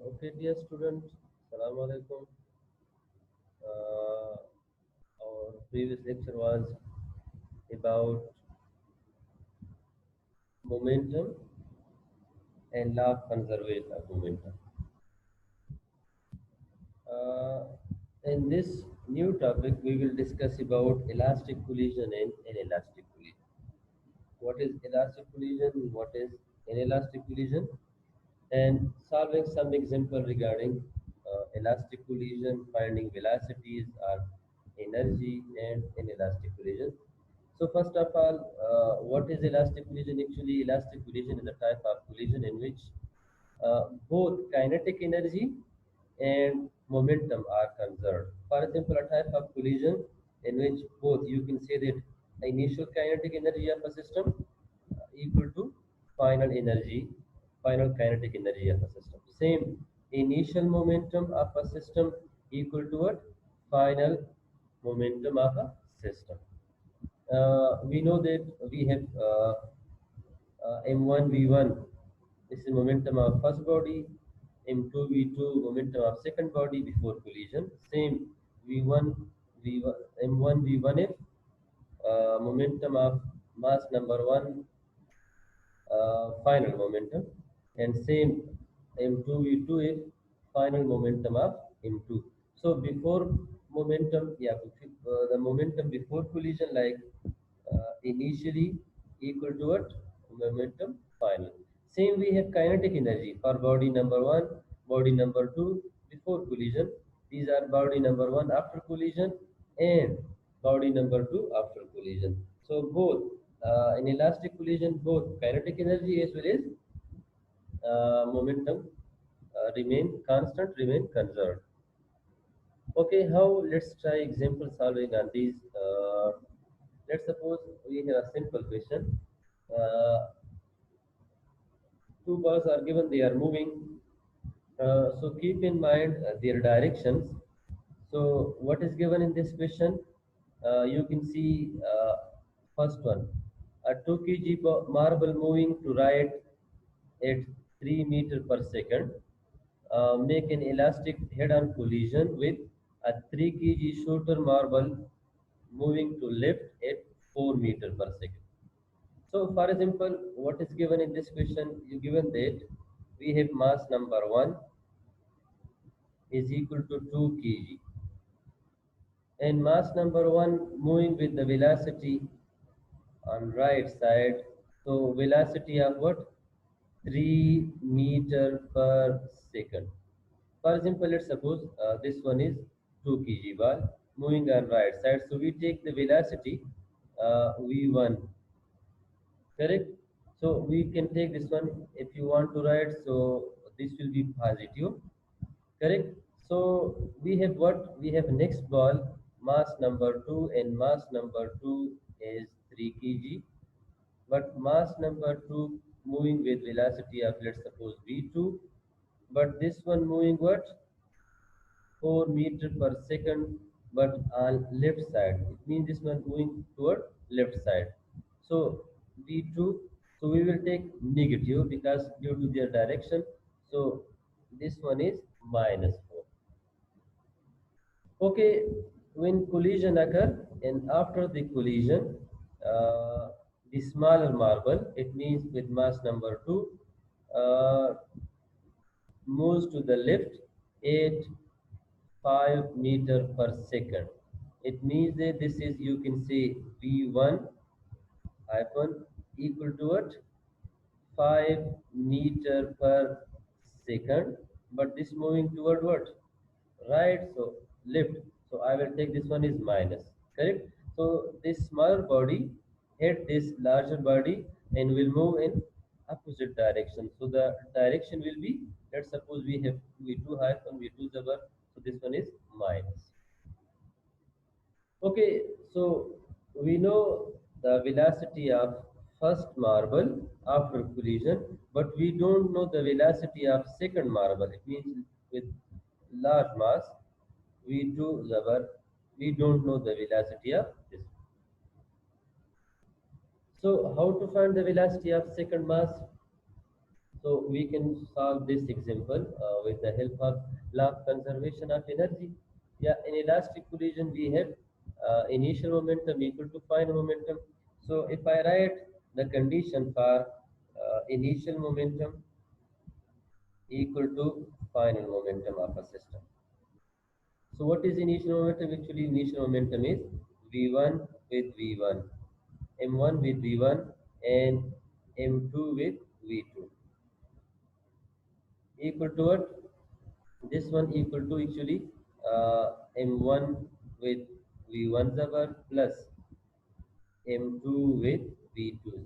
Okay, dear students, Assalamu alaikum. Uh, our previous lecture was about momentum and law of conservation of momentum. Uh, in this new topic, we will discuss about elastic collision and inelastic collision. What is elastic collision? What is inelastic collision? And solving some example regarding elastic collision, finding velocities or energy and inelastic collision. So first of all, what is elastic collision? Actually, elastic collision is a type of collision in which both kinetic energy and momentum are conserved. For example, a type of collision in which both you can say that initial kinetic energy of a system equal to final energy, final kinetic energy of a system. Same initial momentum of a system equal to what? Final momentum of a system. We know that we have m1 v1, this is momentum of first body, m2 v2 momentum of second body before collision. Same v1 v1 m1 v1f momentum of mass number 1 final momentum, and same m2 v2 is final momentum of m2. So before momentum, yeah, the momentum before collision, like initially equal to what? Momentum final. Same we have kinetic energy for body number 1, body number 2 before collision. These are body number 1 after collision and body number 2 after collision. So both in elastic collision, both kinetic energy as well as momentum remain constant, remain conserved. Okay, how? Let's try example solving on these. Let's suppose we have a simple question. Uh, Two balls are given, they are moving. So keep in mind their directions. So what is given in this question? You can see first one, a 2 kg marble moving to right at 3 meter per second. Make an elastic head-on collision with a 3 kg shooter marble moving to left at 4 meter per second. So, for example, what is given in this question? You given that we have mass number 1 is equal to 2 kg, and mass number 1 moving with the velocity on right side. So, velocity of what? 3 meter per second. For example, let's suppose this one is 2 kg ball moving on right side. So, we take the velocity v1. Correct. So we can take this one if you want to write. So this will be positive. Correct. So we have what? We have next ball mass number 2, and mass number 2 is 3 kg. But mass number 2 moving with velocity of, let's suppose, v2. But this one moving what? 4 meter per second, but on left side. It means this one moving toward left side. So v2, so we will take negative because due to their direction. So this one is minus 4. Okay, when collision occur, and after the collision, the smaller marble, it means with mass number 2, uh, moves to the left at 5 meter per second. It means that this is, you can say, V1 hyphen equal to what? 5 meter per second. But this moving toward what? Right, so left. So I will take this one is minus. Correct? So this smaller body hit this larger body and will move in opposite direction. So the direction will be, let's suppose we have V2 hyphen V2 zabar. So this one is minus. Okay, so we know the velocity of first marble after collision, but we don't know the velocity of second marble. It means with large mass, we do rubber, we don't know the velocity of this. So how to find the velocity of second mass? So we can solve this example with the help of law of conservation of energy. Yeah, in elastic collision we have initial momentum equal to final momentum. So if I write the condition for initial momentum equal to final momentum of a system. So what is initial momentum? Actually, initial momentum is V1 with V1, M1 with V1, and M2 with V2 equal to what? This one equal to actually M1 with V1 zabar plus M2 with V2.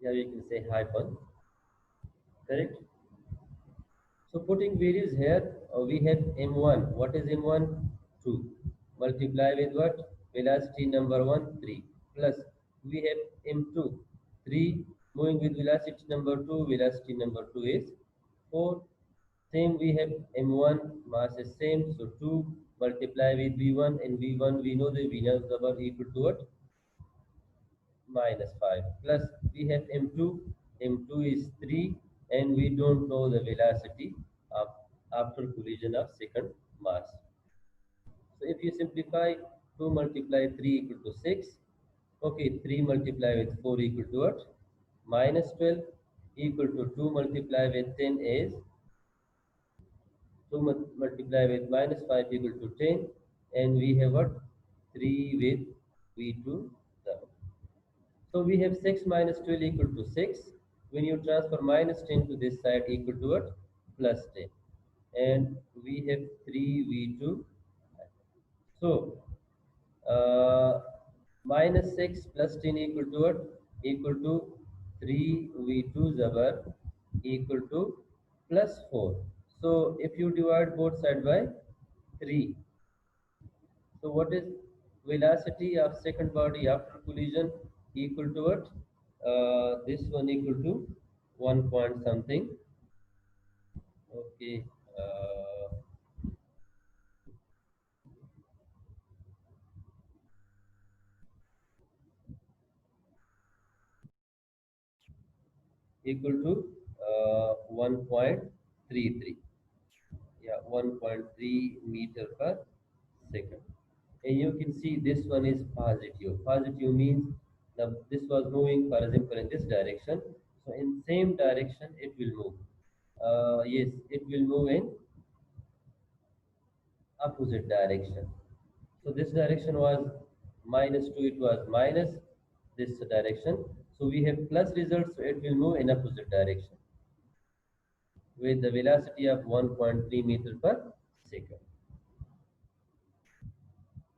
Yeah, we can say hyphen, correct? So putting values here, we have M1. What is M1? 2. Multiply with what? Velocity number 1, 3. Plus we have M2. 3. Moving with velocity number 2. Velocity number 2 is 4. Same we have M1. Mass is same. So 2 multiply with V1. And V1 we know the V number equal to what? Minus 5 plus we have m2 is 3 and we don't know the velocity of after collision of second mass. So if you simplify, 2 multiply 3 equal to 6. Okay, 3 multiply with 4 equal to what? Minus 12 equal to 2 multiply with 10 is 2 multiply with minus 5 equal to 10, and we have what? 3 with v2. So we have 6 minus 12 equal to 6. When you transfer minus 10 to this side equal to what? Plus 10. And we have 3v2. So minus 6 plus 10 equal to what? Equal to 3v2 zabar equal to plus 4. So if you divide both side by 3. So what is velocity of second body after collision equal to what? This one equal to 1 point something. Okay. Equal to 1.33. Yeah, 1.3 meter per second. And you can see this one is positive. Positive means this was moving, for example, in this direction. So in same direction it will move. Yes, it will move in opposite direction. So this direction was minus 2, it was minus this direction. So we have plus results, so it will move in opposite direction with the velocity of 1.3 meter per second.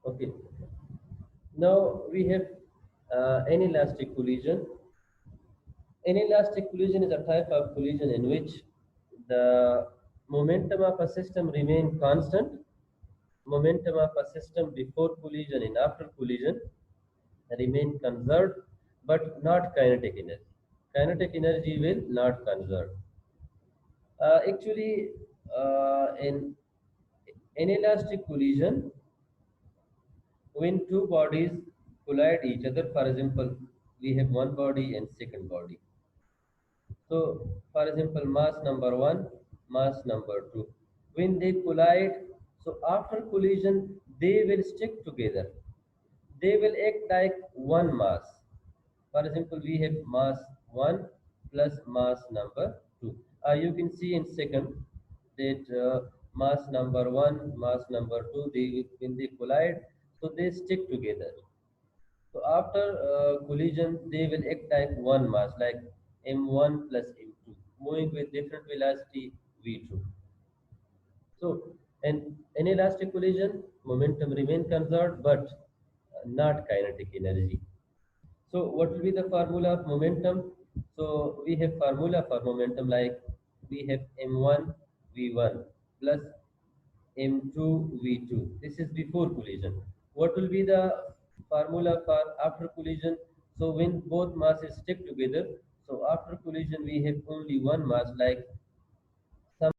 Okay. Now we have inelastic collision. Inelastic collision is a type of collision in which the momentum of a system remain constant. Momentum of a system before collision and after collision remain conserved, but not kinetic energy. Kinetic energy will not conserve. Actually, in inelastic collision, when two bodies collide each other, for example, we have one body and second body. So, for example, mass number 1, mass number 2. When they collide, so after collision, they will stick together. They will act like one mass. For example, we have mass 1 plus mass number 2. You can see in second that mass number 1, mass number 2, when they collide, so they stick together. So after collision, they will act like one mass, like m1 plus m2, moving with different velocity v2. So in elastic collision, momentum remain conserved, but not kinetic energy. So what will be the formula of momentum? So we have formula for momentum like we have m1 v1 plus m2 v2. This is before collision. What will be the formula for after collision? So when both masses stick together, so after collision we have only one mass like